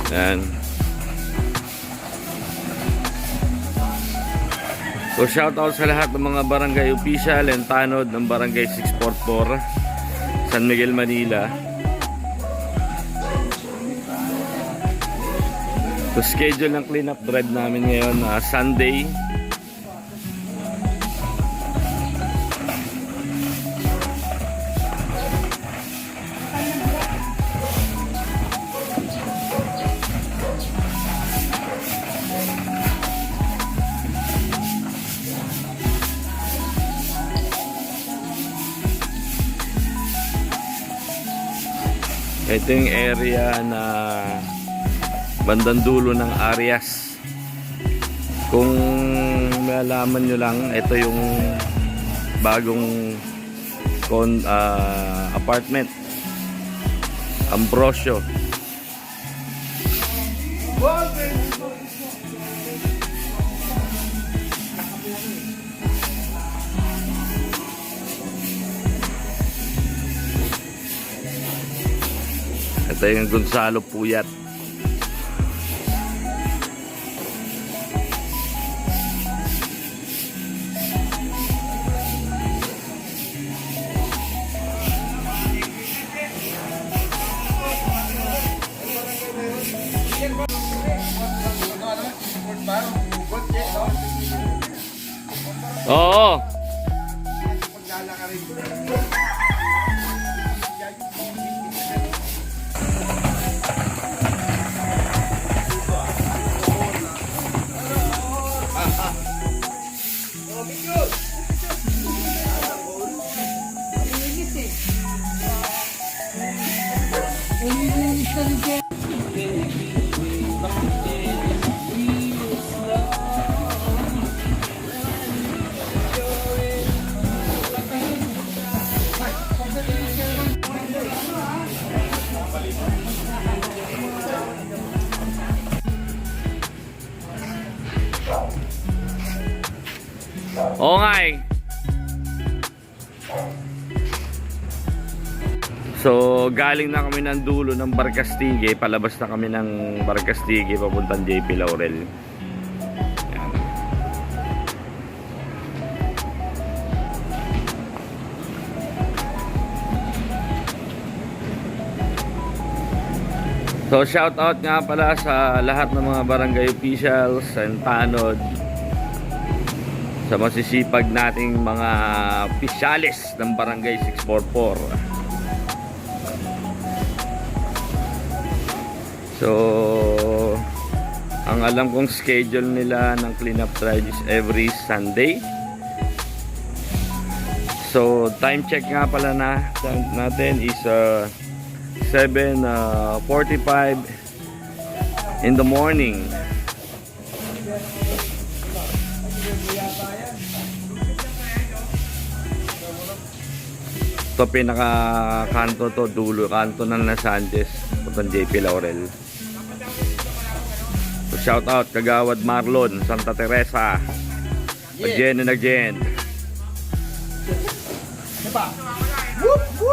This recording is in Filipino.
Yan. So shoutout sa lahat ng mga barangay official and tanod ng barangay 644 San Miguel, Manila. So schedule ng cleanup drive namin ngayon Sunday. Ito yung area na bandang dulo ng Arias. Kung malaman nyo lang, ito yung bagong apartment Ambrosio. Ito yung Gonzalo Puyat. Oo. Oo nga eh. So galing na kami ng dulo ng Barcastige. Palabas na kami ng Barcastige papuntang JP Laurel. Yan. So shout out nga pala sa lahat ng mga barangay officials and tanod, sa masisipag nating mga opisyalis ng barangay 644. So ang alam kong schedule nila ng cleanup drive is every Sunday. So time check nga pala natin is 7:45 in the morning. Ito pinaka kanto to, dulo kanto ng Las Sanchez, puntang JP Laurel. So shout out Kagawad Marlon, Santa Teresa, again and again. Whoop, whoop.